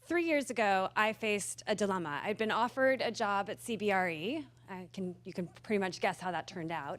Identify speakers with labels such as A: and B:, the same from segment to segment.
A: 3 years ago, I faced a dilemma. I'd been offered a job at CBRE. You can pretty much guess how that turned out.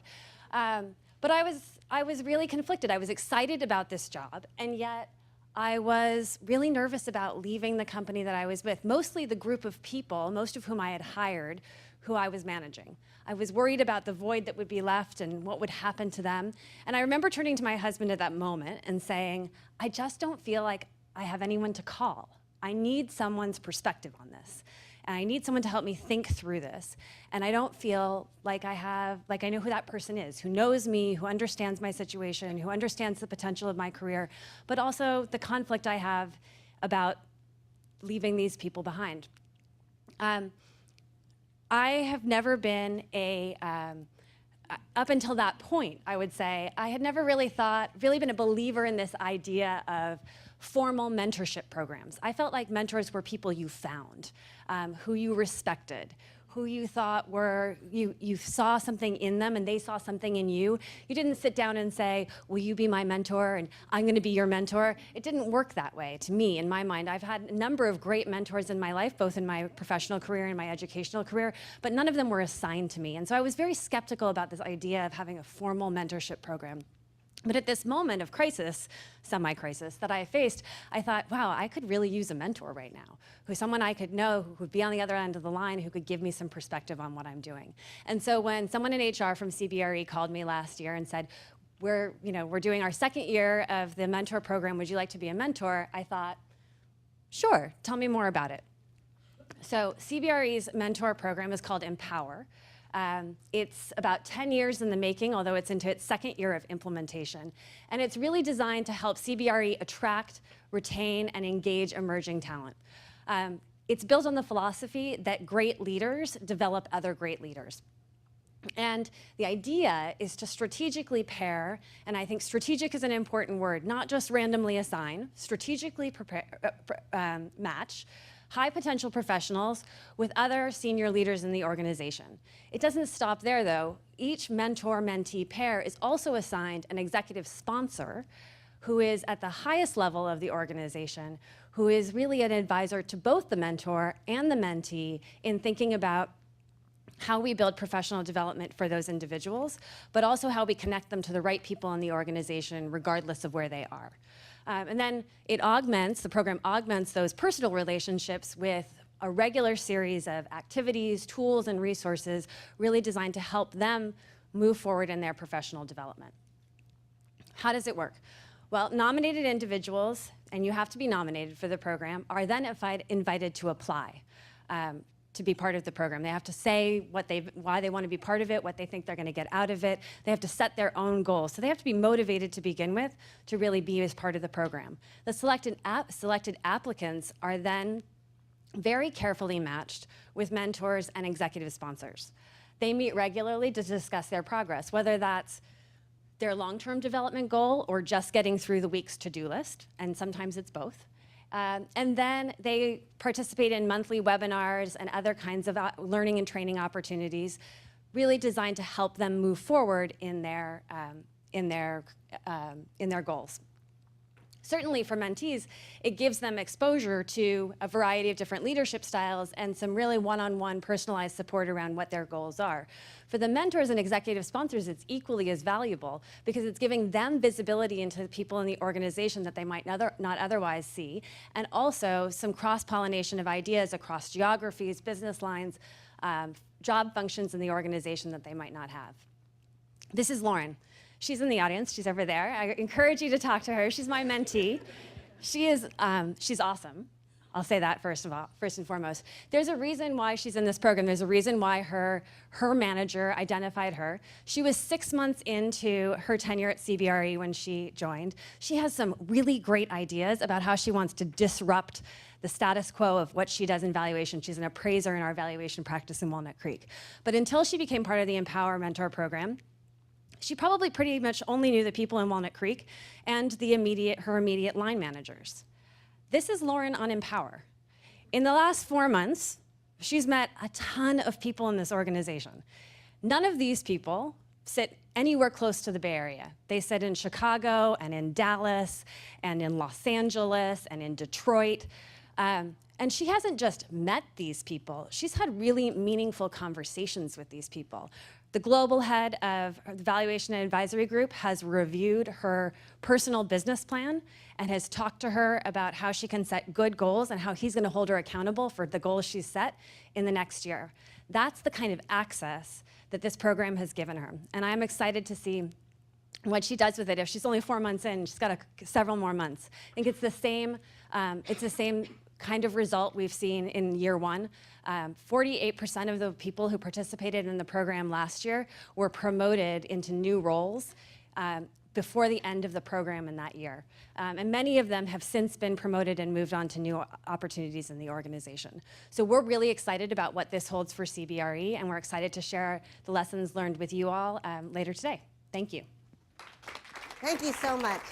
A: But I was really conflicted. I was excited about this job, and yet I was really nervous about leaving the company that I was with, mostly the group of people, most of whom I had hired, who I was managing. I was worried about the void that would be left and what would happen to them. And I remember turning to my husband at that moment and saying, I just don't feel like I have anyone to call. I need someone's perspective on this. And I need someone to help me think through this. And I don't feel like I know who that person is, who knows me, who understands my situation, who understands the potential of my career, but also the conflict I have about leaving these people behind. I have never been up until that point, I would say, I had never really been a believer in this idea of formal mentorship programs. I felt like mentors were people you found, who you respected, who you thought you saw something in them and they saw something in you. You didn't sit down and say, will you be my mentor and I'm gonna be your mentor. It didn't work that way to me, in my mind. I've had a number of great mentors in my life, both in my professional career and my educational career, but none of them were assigned to me. And so I was very skeptical about this idea of having a formal mentorship program. But at this moment of crisis, semi-crisis, that I faced, I thought, wow, I could really use a mentor right now, someone I could know who would be on the other end of the line, who could give me some perspective on what I'm doing. And so when someone in HR from CBRE called me last year and said, we're doing our second year of the mentor program, would you like to be a mentor? I thought, sure, tell me more about it. So CBRE's mentor program is called Empower. It's about 10 years in the making, although it's into its second year of implementation. And it's really designed to help CBRE attract, retain, and engage emerging talent. It's built on the philosophy that great leaders develop other great leaders. And the idea is to strategically pair, and I think strategic is an important word, not just randomly assign, strategically match high potential professionals with other senior leaders in the organization. It doesn't stop there though. Each mentor-mentee pair is also assigned an executive sponsor who is at the highest level of the organization, who is really an advisor to both the mentor and the mentee in thinking about how we build professional development for those individuals, but also how we connect them to the right people in the organization regardless of where they are. And then the program augments those personal relationships with a regular series of activities, tools, and resources really designed to help them move forward in their professional development. How does it work? Well, nominated individuals, and you have to be nominated for the program, are then invited to apply to be part of the program. They have to say why they want to be part of it, what they think they're going to get out of it. They have to set their own goals. So they have to be motivated to begin with to really be as part of the program. The selected applicants are then very carefully matched with mentors and executive sponsors. They meet regularly to discuss their progress, whether that's their long-term development goal or just getting through the week's to-do list, and sometimes it's both. And then they participate in monthly webinars and other kinds of learning and training opportunities, really designed to help them move forward in their goals. Certainly for mentees, it gives them exposure to a variety of different leadership styles and some really one-on-one personalized support around what their goals are. For the mentors and executive sponsors, it's equally as valuable because it's giving them visibility into the people in the organization that they might not otherwise see, and also some cross-pollination of ideas across geographies, business lines, job functions in the organization that they might not have. This is Lauren. She's in the audience, she's over there. I encourage you to talk to her. She's my mentee. She's awesome. I'll say that first and foremost. There's a reason why she's in this program. There's a reason why her manager identified her. She was 6 months into her tenure at CBRE when she joined. She has some really great ideas about how she wants to disrupt the status quo of what she does in valuation. She's an appraiser in our valuation practice in Walnut Creek. But until she became part of the Empower Mentor program, she probably pretty much only knew the people in Walnut Creek and her immediate line managers. This is Lauren on Empower. In the last 4 months, she's met a ton of people in this organization. None of these people sit anywhere close to the Bay Area. They sit in Chicago and in Dallas and in Los Angeles and in Detroit. And she hasn't just met these people, she's had really meaningful conversations with these people. The global head of the Valuation and Advisory Group has reviewed her personal business plan and has talked to her about how she can set good goals and how he's going to hold her accountable for the goals she's set in the next year. That's the kind of access that this program has given her. And I'm excited to see what she does with it. If she's only 4 months in, she's got several more months. I think it's the same kind of result we've seen in year one. 48% of the people who participated in the program last year were promoted into new roles before the end of the program in that year. And many of them have since been promoted and moved on to new opportunities in the organization. So we're really excited about what this holds for CBRE, and we're excited to share the lessons learned with you all later today. Thank you.
B: Thank you so much.